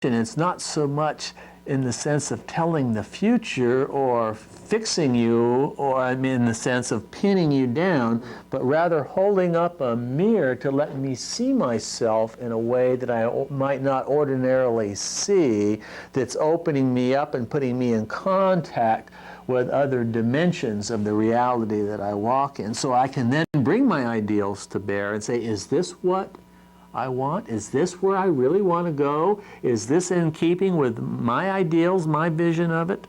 it's not so much in the sense of telling the future or fixing you, or I mean in the sense of pinning you down, but rather holding up a mirror to let me see myself in a way that I might not ordinarily see, that's opening me up and putting me in contact with other dimensions of the reality that I walk in. So I can then bring my ideals to bear and say, is this what I want? Is this where I really want to go? Is this in keeping with my ideals, my vision of it?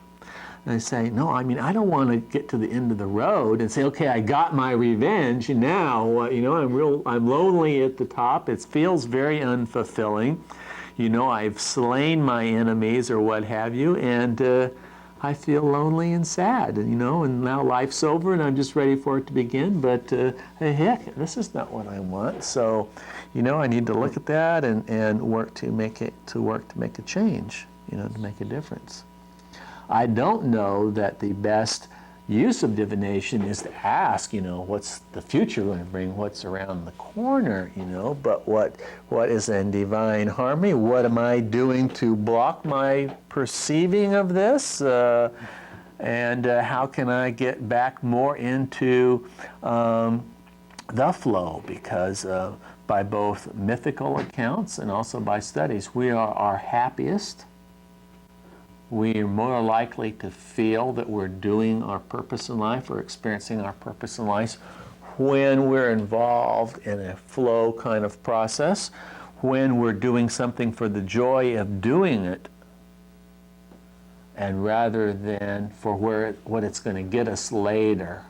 And I say, no, I mean, I don't want to get to the end of the road and say, okay, I got my revenge, and now, you know, I'm lonely at the top. It feels very unfulfilling. You know, I've slain my enemies or what have you, and I feel lonely and sad, and, you know, and now life's over and I'm just ready for it to begin, but hey, heck, this is not what I want. So, you know, I need to look at that and work to make a change, you know, to make a difference. I don't know that the best use of divination is to ask, you know, what's the future going to bring, what's around the corner, you know, but what is in divine harmony? What am I doing to block my perceiving of this? And how can I get back more into the flow? Because by both mythical accounts and also by studies, we are our happiest. We are more likely to feel that we're doing our purpose in life or experiencing our purpose in life when we're involved in a flow kind of process, when we're doing something for the joy of doing it, and rather than for what it's going to get us later.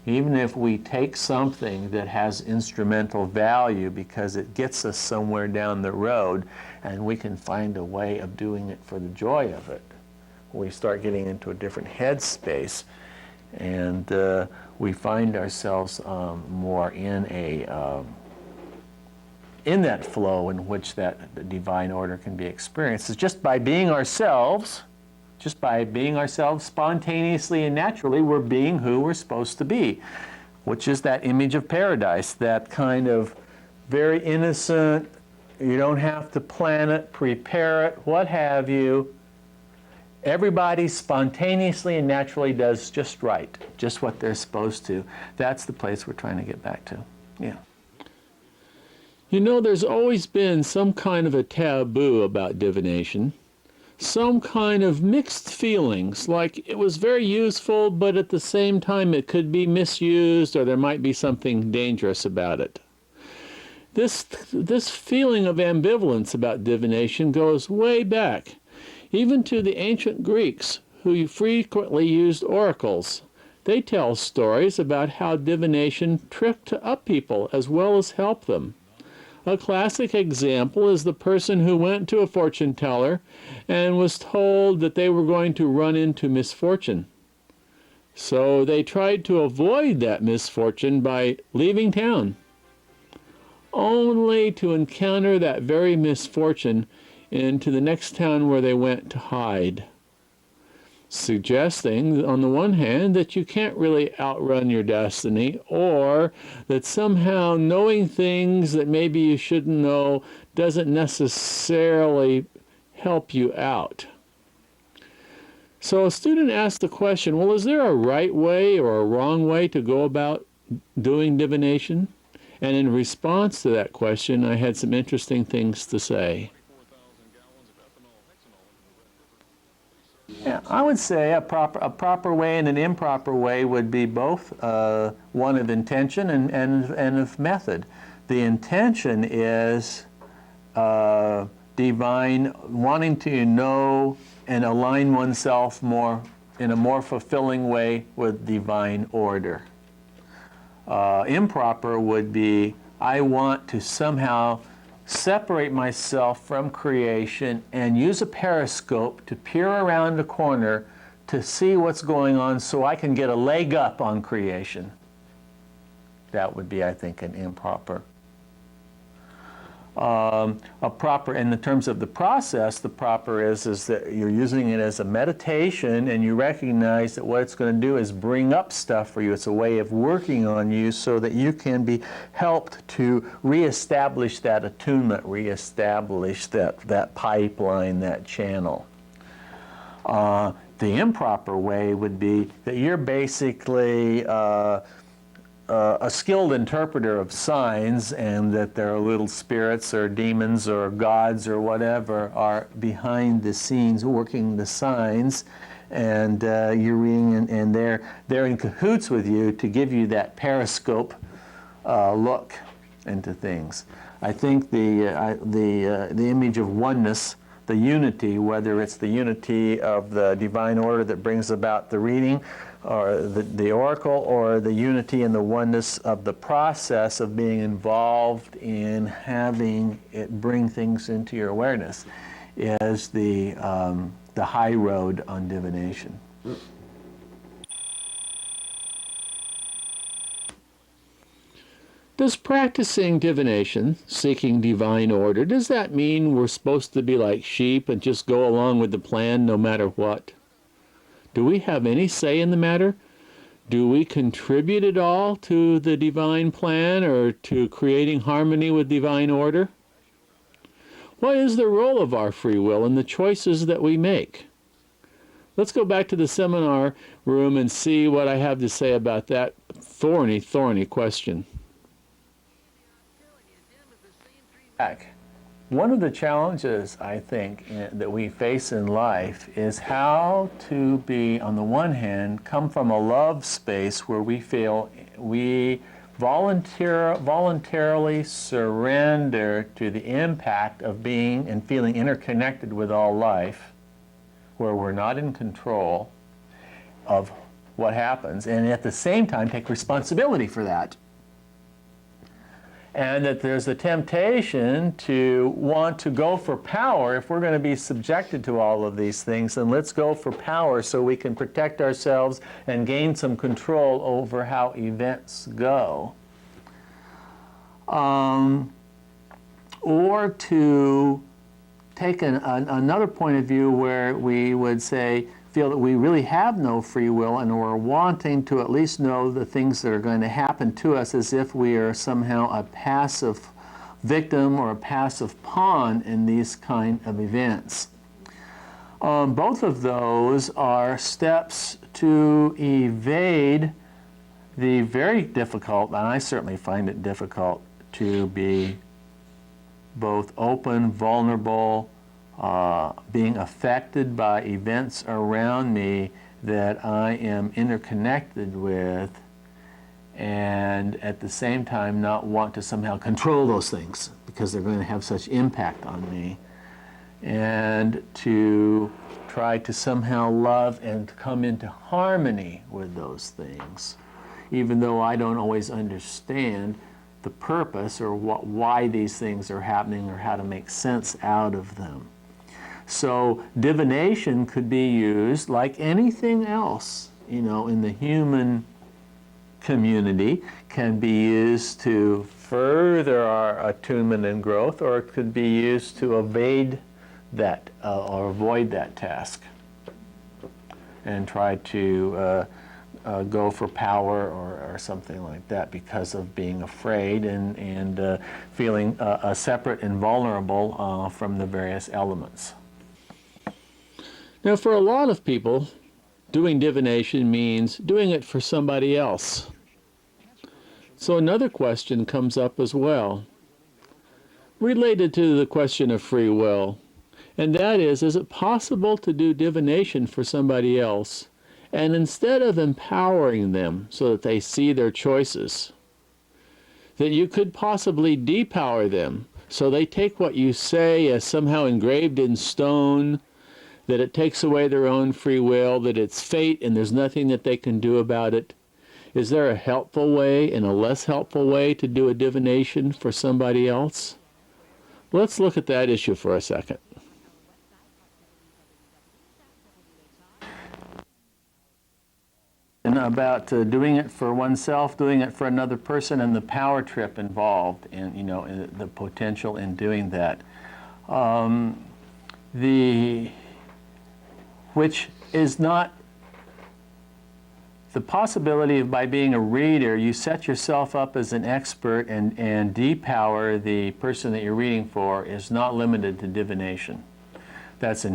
Even if we take something that has instrumental value because it gets us somewhere down the road, and we can find a way of doing it for the joy of it, we start getting into a different headspace, and we find ourselves more in that flow in which that divine order can be experienced. It's just by being ourselves. Just by being ourselves spontaneously and naturally, we're being who we're supposed to be, which is that image of paradise, that kind of very innocent, you don't have to plan it, prepare it, what have you. Everybody spontaneously and naturally does just right, just what they're supposed to. That's the place we're trying to get back to. Yeah. You know, there's always been some kind of a taboo about divination. Some kind of mixed feelings, like it was very useful, but at the same time it could be misused, or there might be something dangerous about it. This feeling of ambivalence about divination goes way back, even to the ancient Greeks, who frequently used oracles. They tell stories about how divination tricked up people as well as helped them. A classic example is the person who went to a fortune teller and was told that they were going to run into misfortune. So they tried to avoid that misfortune by leaving town, only to encounter that very misfortune into the next town where they went to hide. Suggesting, on the one hand, that you can't really outrun your destiny, or that somehow knowing things that maybe you shouldn't know doesn't necessarily help you out. So a student asked the question, well, is there a right way or a wrong way to go about doing divination? And in response to that question, I had some interesting things to say. Yeah, I would say a proper way and an improper way would be both one of intention and of method. The intention is divine, wanting to know and align oneself more in a more fulfilling way with divine order. Improper would be, I want to somehow separate myself from creation and use a periscope to peer around a corner to see what's going on so I can get a leg up on creation. That would be, I think, an improper. a proper, in the terms of the process, the proper is that you're using it as a meditation, and you recognize that what it's going to do is bring up stuff for you. It's a way of working on you so that you can be helped to reestablish that attunement, reestablish that pipeline, that channel. The improper way would be that you're basically a skilled interpreter of signs, and that there are little spirits or demons or gods or whatever are behind the scenes working the signs, and you're reading, and they're in cahoots with you to give you that periscope look into things. I think the image of oneness, the unity, whether it's the unity of the divine order that brings about the reading, or the oracle, or the unity and the oneness of the process of being involved in having it bring things into your awareness, is the high road on divination. Does practicing divination, seeking divine order, does that mean we're supposed to be like sheep and just go along with the plan no matter what? Do we have any say in the matter? Do we contribute at all to the divine plan or to creating harmony with divine order? What is the role of our free will in the choices that we make? Let's go back to the seminar room and see what I have to say about that thorny, thorny question. One of the challenges, I think, that we face in life is how to be, on the one hand, come from a love space where we feel we voluntarily surrender to the impact of being and feeling interconnected with all life, where we're not in control of what happens, and at the same time take responsibility for that. And that there's a temptation to want to go for power. If we're going to be subjected to all of these things, then let's go for power so we can protect ourselves and gain some control over how events go. Or to take another point of view where we would feel that we really have no free will, and we're wanting to at least know the things that are going to happen to us as if we are somehow a passive victim or a passive pawn in these kind of events. Both of those are steps to evade the very difficult, and I certainly find it difficult, to be both open, vulnerable, being affected by events around me that I am interconnected with, and at the same time not want to somehow control those things because they're going to have such impact on me, and to try to somehow love and come into harmony with those things, even though I don't always understand the purpose or why these things are happening or how to make sense out of them. So divination could be used like anything else, in the human community, can be used to further our attunement and growth, or it could be used to evade that or avoid that task and try to go for power or something like that because of being afraid and feeling separate and vulnerable from the various elements. Now, for a lot of people, doing divination means doing it for somebody else. So another question comes up as well, related to the question of free will, and that is it possible to do divination for somebody else, and instead of empowering them so that they see their choices, that you could possibly depower them so they take what you say as somehow engraved in stone, that it takes away their own free will, that it's fate and there's nothing that they can do about it? Is there a helpful way and a less helpful way to do a divination for somebody else? Let's look at that issue for a second. about doing it for oneself, doing it for another person, and the power trip involved, and in the potential in doing that. Which is not the possibility of, by being a reader, you set yourself up as an expert and depower the person that you're reading for, is not limited to divination. That's in